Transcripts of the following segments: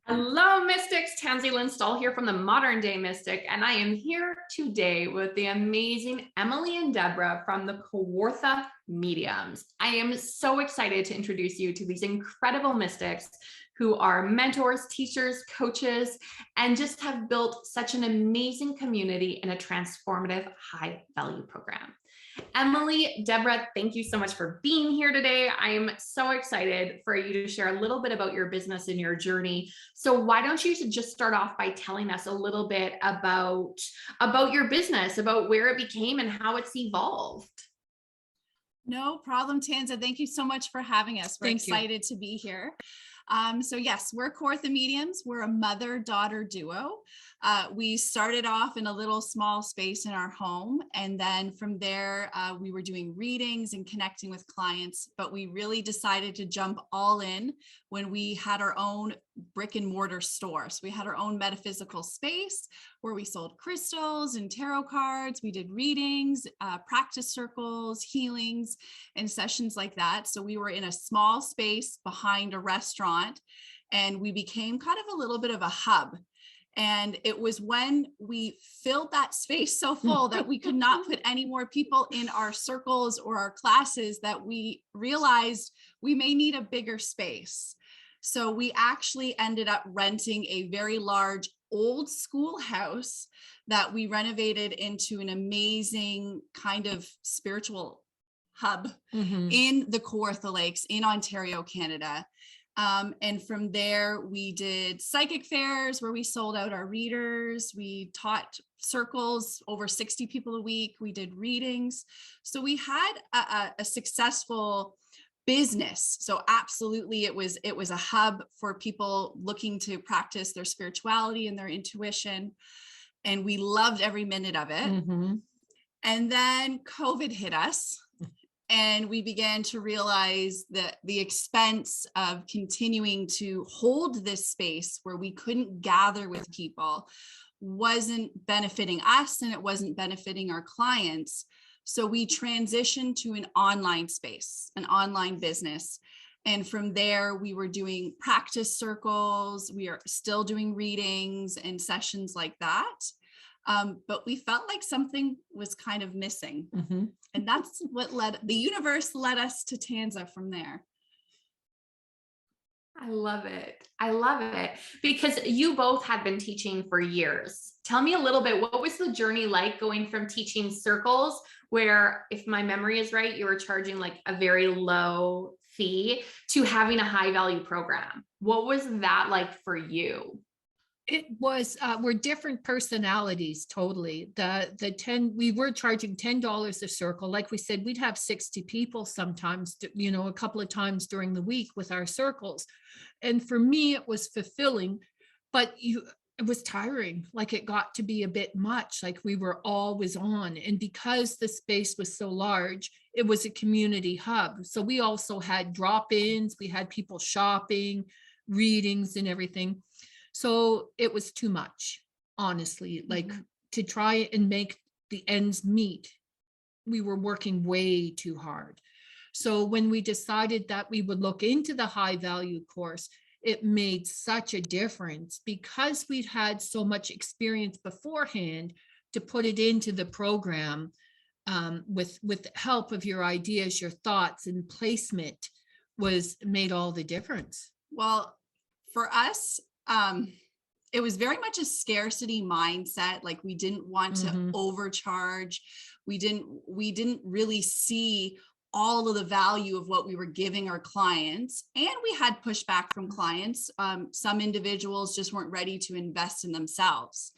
Hello, Mystics. Tansy Lynn Stahl here from the Modern Day Mystic, and I am here today with the amazing Emalee Debra from the Kawartha Mediums. I am so excited to introduce you to these incredible mystics who are mentors, teachers, coaches, and just have built such an amazing community in a transformative high value program. Emalee Debra, thank you so much for being here today. I am so excited for you to share a little bit about your business and your journey. So why don't you just start off by telling us a little bit about your business, about where it became and how it's evolved? No problem, Tanza. Thank you so much for having us. We're excited to be here. So yes, we're Kawartha Mediums. We're a mother-daughter duo. We started off in a little small space in our home. And then from there, we were doing readings and connecting with clients, but we really decided to jump all in when we had our own brick and mortar store. So we had our own metaphysical space where we sold crystals and tarot cards. We did readings, practice circles, healings, and sessions like that. So we were in a small space behind a restaurant, and we became kind of a little bit of a hub. And it was when we filled that space so full that we could not put any more people in our circles or our classes that we realized we may need a bigger space. So we actually ended up renting a very large old schoolhouse that we renovated into an amazing kind of spiritual hub in the Kawartha Lakes in Ontario, Canada. And from there, we did psychic fairs where we sold out our readers. We taught circles, over 60 people a week. We did readings. So we had a successful business. So absolutely, it was a hub for people looking to practice their spirituality and their intuition. And we loved every minute of it. And then COVID hit us. And we began to realize that the expense of continuing to hold this space where we couldn't gather with people wasn't benefiting us, and it wasn't benefiting our clients. So we transitioned to an online space, an online business. And from there, we were doing practice circles. We are still doing readings and sessions like that. But we felt like something was kind of missing. And that's what the universe led us to Tanza from there. I love it. I love it because you both had been teaching for years. Tell me a little bit, what was the journey like going from teaching circles where, if my memory is right, you were charging like a very low fee to having a high value program? What was that like for you? It was, we're different personalities, totally. We were charging $10 a circle. Like we said, we'd have 60 people sometimes, a couple of times during the week with our circles. And for me, it was fulfilling, but it was tiring. Like it got to be a bit much, like we were always on. And because the space was so large, it was a community hub. So we also had drop-ins, we had people shopping, readings and everything. So it was too much, honestly, like to try and make the ends meet. We were working way too hard. So when we decided that we would look into the high value course, it made such a difference because we'd had so much experience beforehand to put it into the program with the help of your ideas, your thoughts, and placement made all the difference. Well, for us, it was very much a scarcity mindset. Like we didn't want to overcharge. We didn't really see all of the value of what we were giving our clients. And we had pushback from clients. Some individuals just weren't ready to invest in themselves,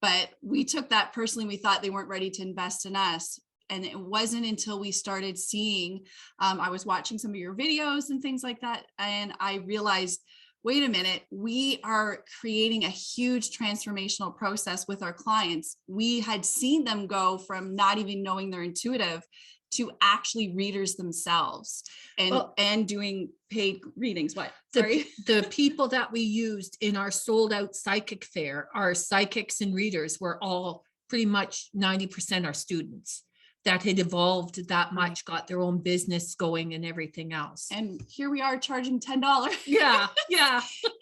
but we took that personally. We thought they weren't ready to invest in us. And it wasn't until we started seeing, I was watching some of your videos and things like that. And I realized, wait a minute, we are creating a huge transformational process with our clients. We had seen them go from not even knowing they're intuitive to actually readers themselves and doing paid readings. The people that we used in our sold out psychic fair, our psychics and readers were all pretty much 90% our students. that had evolved that much, got their own business going and everything else. And here we are charging $10 Yeah.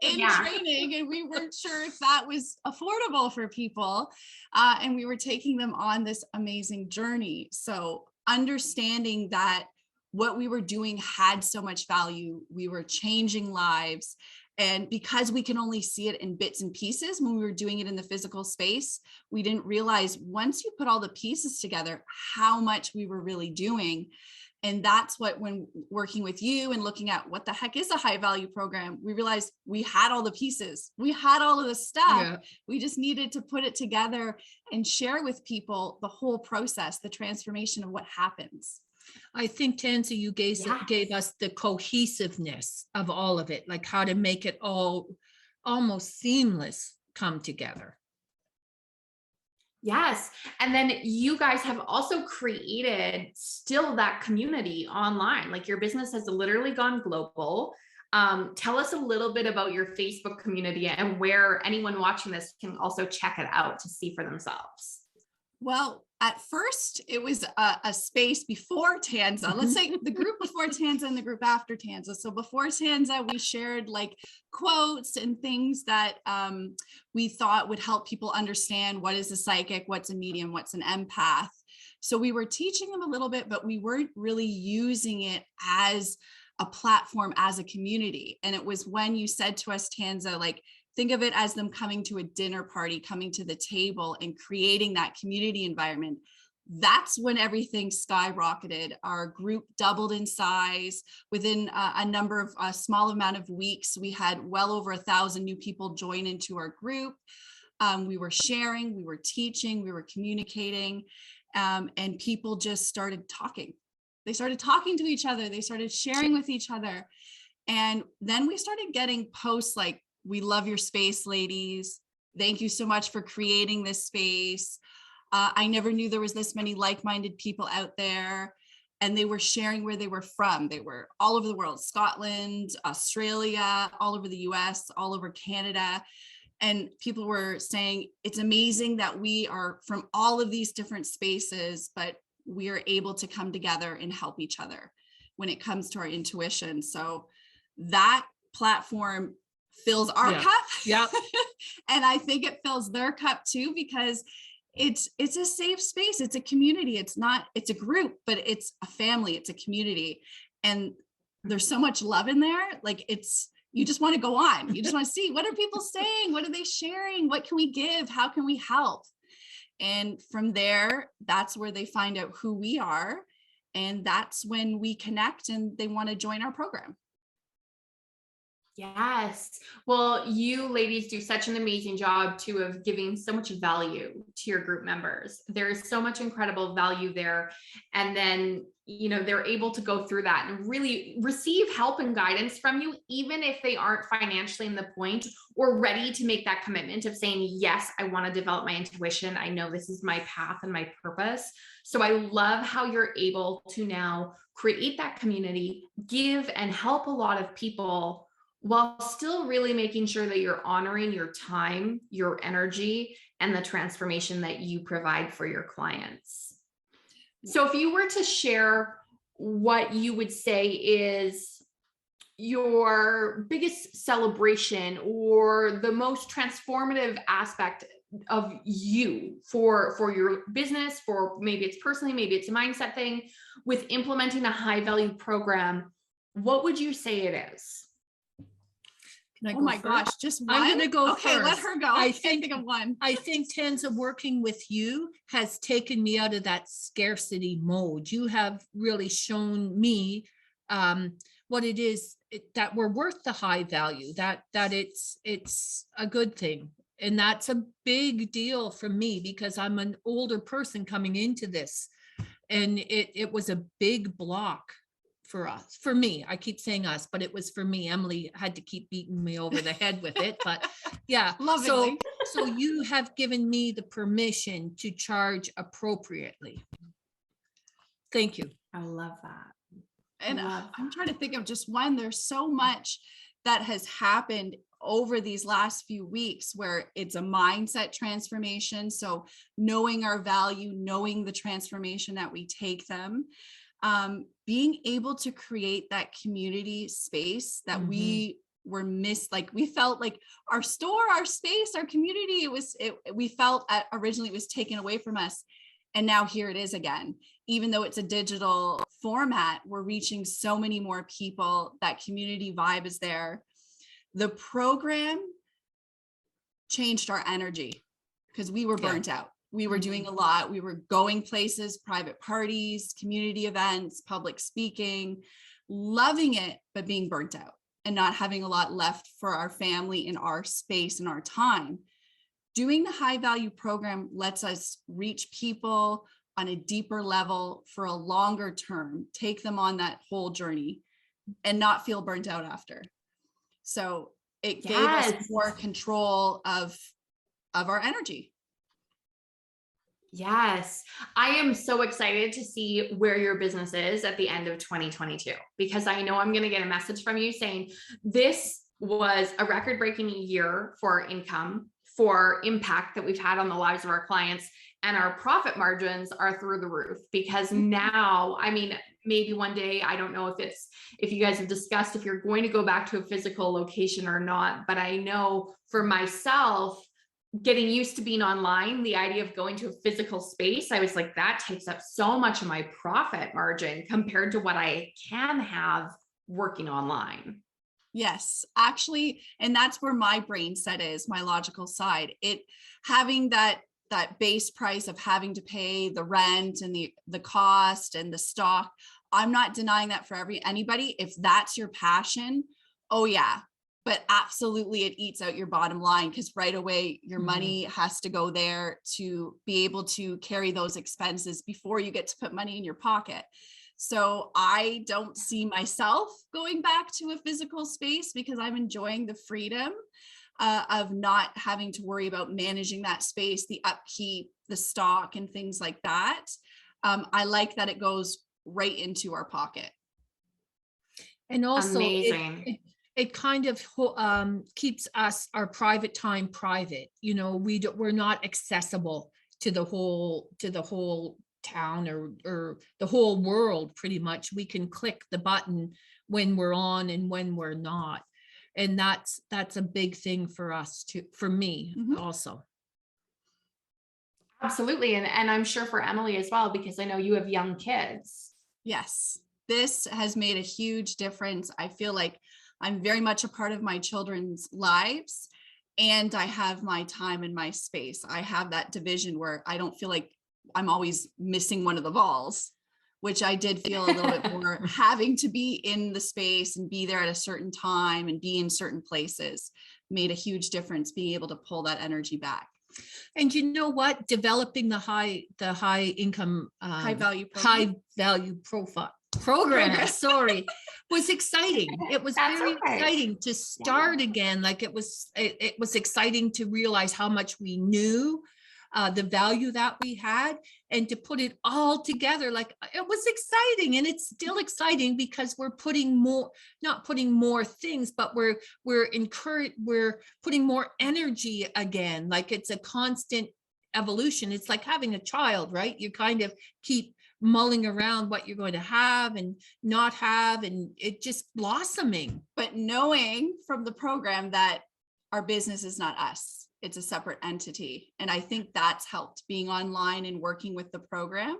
in training, and we weren't sure if that was affordable for people. And we were taking them on this amazing journey. So understanding that what we were doing had so much value, we were changing lives. And because we can only see it in bits and pieces when we were doing it in the physical space, we didn't realize once you put all the pieces together, how much we were really doing. And that's what, when working with you and looking at what the heck is a high value program, we realized we had all the pieces, we had all of the stuff. Yeah. We just needed to put it together and share with people the whole process, the transformation of what happens. I think, Tanza, you gave us the cohesiveness of all of it, like how to make it all almost seamless come together. Yes. And then you guys have also created still that community online. Like your business has literally gone global. Tell us a little bit about your Facebook community and where anyone watching this can also check it out to see for themselves. Well, at first it was a space before Tanza. Let's say the group before Tanza and the group after Tanza. So before Tanza, we shared like quotes and things that we thought would help people understand what is a psychic, what's a medium, what's an empath. So we were teaching them a little bit, but we weren't really using it as a platform, as a community. And it was when you said to us, Tanza, like, think of it as them coming to a dinner party, coming to the table and creating that community environment. That's when everything skyrocketed. Our group doubled in size. Within a small amount of weeks, we had well over 1,000 new people join into our group. We were sharing, we were teaching, we were communicating, and people just started talking. They started talking to each other. They started sharing with each other. And then we started getting posts like, "We love your space, ladies. Thank you so much for creating this space. I never knew there was this many like-minded people out there." And they were sharing where they were from. They were all over the world, Scotland, Australia, all over the US, all over Canada. And people were saying, it's amazing that we are from all of these different spaces, but we are able to come together and help each other when it comes to our intuition. So that platform fills our cup. Yeah. And I think it fills their cup too, because it's a safe space. It's a community. It's a group, but it's a family. It's a community. And there's so much love in there. Like you just want to go on. You just want to see, what are people saying? What are they sharing? What can we give? How can we help? And from there, that's where they find out who we are. And that's when we connect and they want to join our program. Yes. Well, you ladies do such an amazing job too of giving so much value to your group members. There's so much incredible value there. And then, they're able to go through that and really receive help and guidance from you, even if they aren't financially in the point or ready to make that commitment of saying, yes, I want to develop my intuition. I know this is my path and my purpose. So I love how you're able to now create that community, give and help a lot of people, while still really making sure that you're honoring your time, your energy, and the transformation that you provide for your clients. So if you were to share what you would say is your biggest celebration or the most transformative aspect of you for your business, for maybe it's personally, maybe it's a mindset thing, with implementing a high value program, what would you say it is? Oh my gosh, just one? I'm going to go okay, first. Let her go. I think of one. I think Tanza, working with you has taken me out of that scarcity mode. You have really shown me what it is that we're worth the high value, that it's a good thing. And that's a big deal for me because I'm an older person coming into this. And it was a big block for me. I keep saying us, but it was for me. Emalee had to keep beating me over the head with it, but yeah. Lovingly. So you have given me the permission to charge appropriately. Thank you. I love that. And I'm trying to think of just one. There's so much that has happened over these last few weeks where it's a mindset transformation. So knowing our value, knowing the transformation that we take them, being able to create that community space that we were missed. Like we felt like our store, our space, our community, we felt originally it was taken away from us. And now here it is again. Even though it's a digital format, we're reaching so many more people. That community vibe is there. The program changed our energy because we were burnt out. We were doing a lot. We were going places, private parties, community events, public speaking, loving it, but being burnt out and not having a lot left for our family in our space and our time. Doing the high value program lets us reach people on a deeper level for a longer term, take them on that whole journey and not feel burnt out after. So it gave us more control of our energy. Yes, I am so excited to see where your business is at the end of 2022, because I know I'm going to get a message from you saying this was a record-breaking year for income, for impact that we've had on the lives of our clients, and our profit margins are through the roof. Because now, I mean, maybe one day, I don't know if you guys have discussed if you're going to go back to a physical location or not, but I know for myself, getting used to being online, the idea of going to a physical space, I was like, that takes up so much of my profit margin compared to what I can have working online. Yes, actually, and that's where my brain set is, my logical side. It having that base price of having to pay the rent and the cost and the stock. I'm not denying that for anybody. If that's your passion, oh yeah. But absolutely, it eats out your bottom line because right away your money has to go there to be able to carry those expenses before you get to put money in your pocket. So I don't see myself going back to a physical space because I'm enjoying the freedom of not having to worry about managing that space, the upkeep, the stock, and things like that. I like that it goes right into our pocket. And also, amazing. It kind of keeps our private time private. You know, we're not accessible to the whole town or the whole world. Pretty much, we can click the button when we're on and when we're not, and that's a big thing for us for me also. Absolutely, and I'm sure for Emalee as well, because I know you have young kids. Yes, this has made a huge difference. I feel like I'm very much a part of my children's lives, and I have my time and my space. I have that division where I don't feel like I'm always missing one of the balls, which I did feel a little bit more having to be in the space and be there at a certain time and be in certain places made a huge difference, being able to pull that energy back. And you know what? Developing the high income, high value program, sorry, was exciting. It was very exciting to start again. Like it was exciting to realize how much we knew, the value that we had, and to put it all together. Like it was exciting, and it's still exciting because we're not putting more things, but we're putting more energy again. Like it's a constant evolution. It's like having a child, right? You kind of keep mulling around what you're going to have and not have, and it just blossoming. But knowing from the program that our business is not us, it's a separate entity. And I think that's helped. Being online and working with the program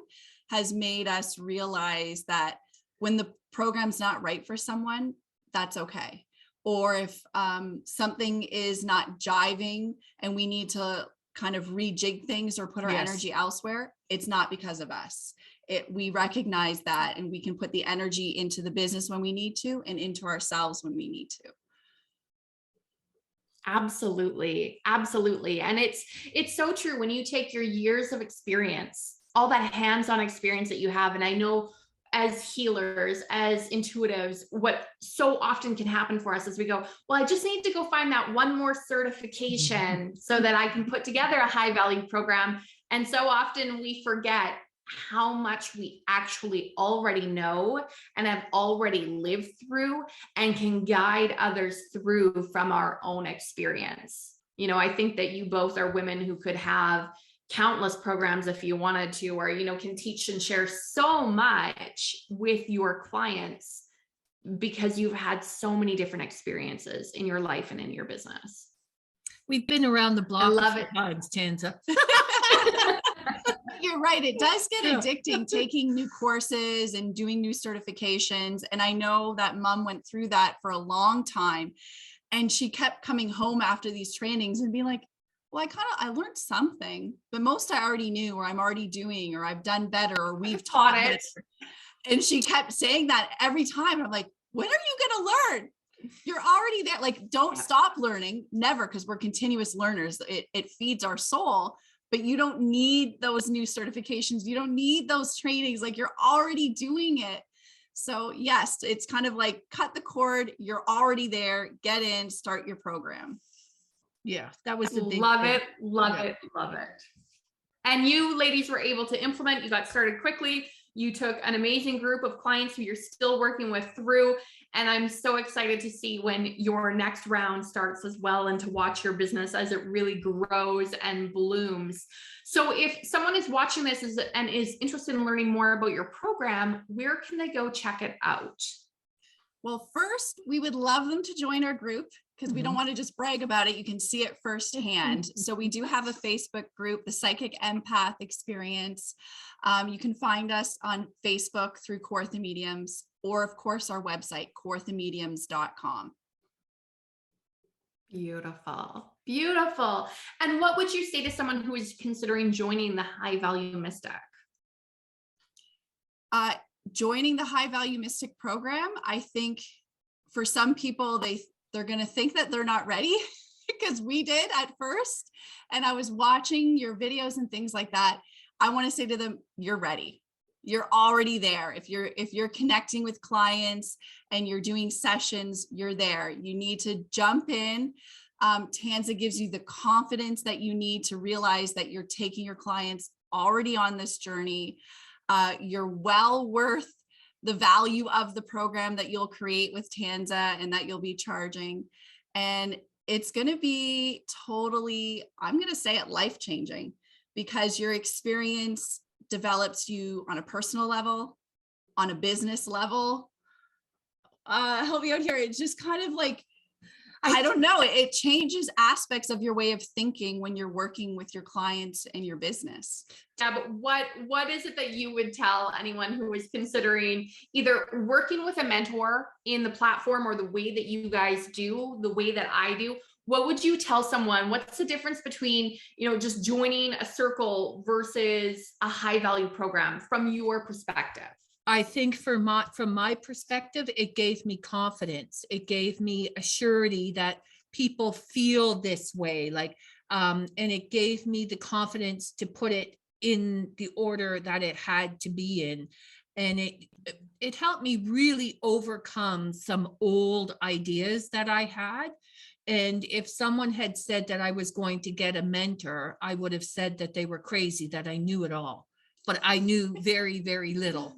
has made us realize that when the program's not right for someone, that's okay. Or if something is not jiving and we need to kind of rejig things or put our energy elsewhere, it's not because of us. We recognize that, and we can put the energy into the business when we need to and into ourselves when we need to. Absolutely. Absolutely. And it's so true when you take your years of experience, all that hands-on experience that you have. And I know as healers, as intuitives, what so often can happen for us is we go, well, I just need to go find that one more certification so that I can put together a high value program. And so often we forget how much we actually already know and have already lived through and can guide others through from our own experience. You know, I think that you both are women who could have countless programs if you wanted to, or, you know, can teach and share so much with your clients because you've had so many different experiences in your life and in your business. We've been around the block I love a it. few times, Tanza. You're right. It does get addicting taking new courses and doing new certifications. And I know that Mom went through that for a long time. And she kept coming home after these trainings and being like, well, I learned something, but most I already knew, or I'm already doing, or I've done better, or we've taught it. And she kept saying that every time. I'm like, when are you going to learn? You're already there. Like, don't stop learning, never, because we're continuous learners. It feeds our soul, but you don't need those new certifications. You don't need those trainings. Like, you're already doing it. So yes, it's kind of like cut the cord. You're already there. Get in, start your program. Yeah, that was the big love thing. it, love it, love it. And you ladies were able to implement. You got started quickly. You took an amazing group of clients who you're still working with through. And I'm so excited to see when your next round starts as well, and to watch your business as it really grows and blooms. So if someone is watching this and is interested in learning more about your program, where can they go check it out? Well, first, we would love them to join our group, because we don't want to just brag about it. You can see it firsthand. So we do have a Facebook group, the Psychic Empath Experience. You can find us on Facebook through Kawartha Mediums, or of course our website, kawarthamediums.com. Beautiful, beautiful. And what would you say to someone who is considering joining the High Value Mystic? Joining the High Value Mystic program, I think for some people, they're going to think that they're not ready, because we did at first. And I was watching your videos and things like that. I want to say to them, you're ready. You're already there. If you're connecting with clients and you're doing sessions, you're there. You need to jump in. Tanza gives you the confidence that you need to realize that you're taking your clients already on this journey. You're well worth the value of the program that you'll create with Tanza and that you'll be charging. And it's going to be totally, I'm going to say it, life-changing, because your experience develops you on a personal level, on a business level. Help me out here. It's just kind of like, I don't know. It changes aspects of your way of thinking when you're working with your clients and your business. Yeah, but what is it that you would tell anyone who is considering either working with a mentor in the platform, or the way that you guys do, the way that I do? What would you tell someone? What's the difference between, you know, just joining a circle versus a high value program from your perspective? I think from my perspective, it gave me confidence. It gave me a surety that people feel this way, like, and it gave me the confidence to put it in the order that it had to be in. And it helped me really overcome some old ideas that I had. And if someone had said that I was going to get a mentor, I would have said that they were crazy, that I knew it all, but I knew very, very little.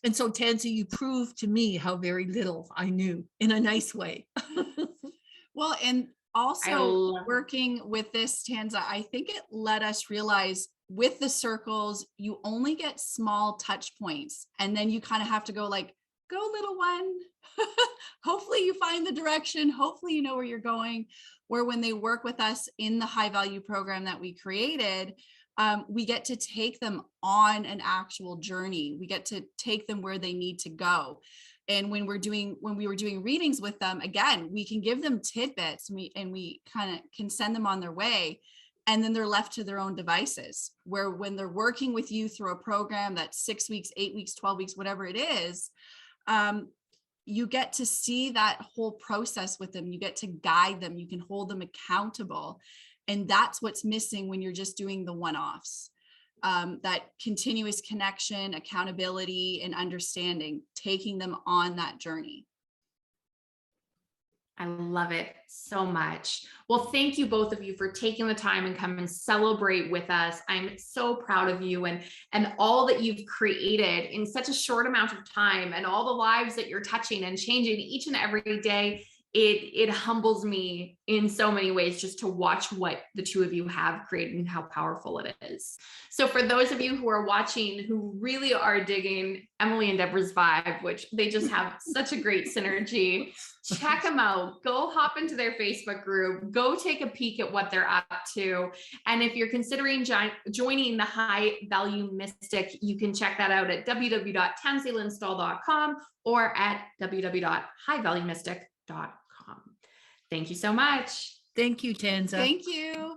And so, Tanza, you proved to me how very little I knew, in a nice way. Well, and also working with this, Tanza, I think it let us realize with the circles, you only get small touch points. And then you kind of have to go like, go little one. Hopefully you find the direction. Hopefully you know where you're going. Where when they work with us in the high value program that we created, we get to take them on an actual journey. We get to take them where they need to go. And when we were doing readings with them, again, we can give them tidbits, and we kind of can send them on their way. And then they're left to their own devices, where when they're working with you through a program that's 6 weeks, 8 weeks, 12 weeks, whatever it is, you get to see that whole process with them. You get to guide them. You can hold them accountable. And that's what's missing when you're just doing the one-offs. That continuous connection, accountability, and understanding, taking them on that journey. I love it so much. Well, thank you both of you for taking the time and come and celebrate with us. I'm so proud of you and all that you've created in such a short amount of time, and all the lives that you're touching and changing each and every day. It humbles me in so many ways just to watch what the two of you have created and how powerful it is. So for those of you who are watching, who really are digging Emalee and Debra's vibe, which they just have such a great synergy, check them out. Go hop into their Facebook group. Go take a peek at what they're up to. And if you're considering joining the High Value Mystic, you can check that out at www.tansilinstall.com or at www.highvaluemystic.com. Thank you so much. Thank you, Tanza. Thank you.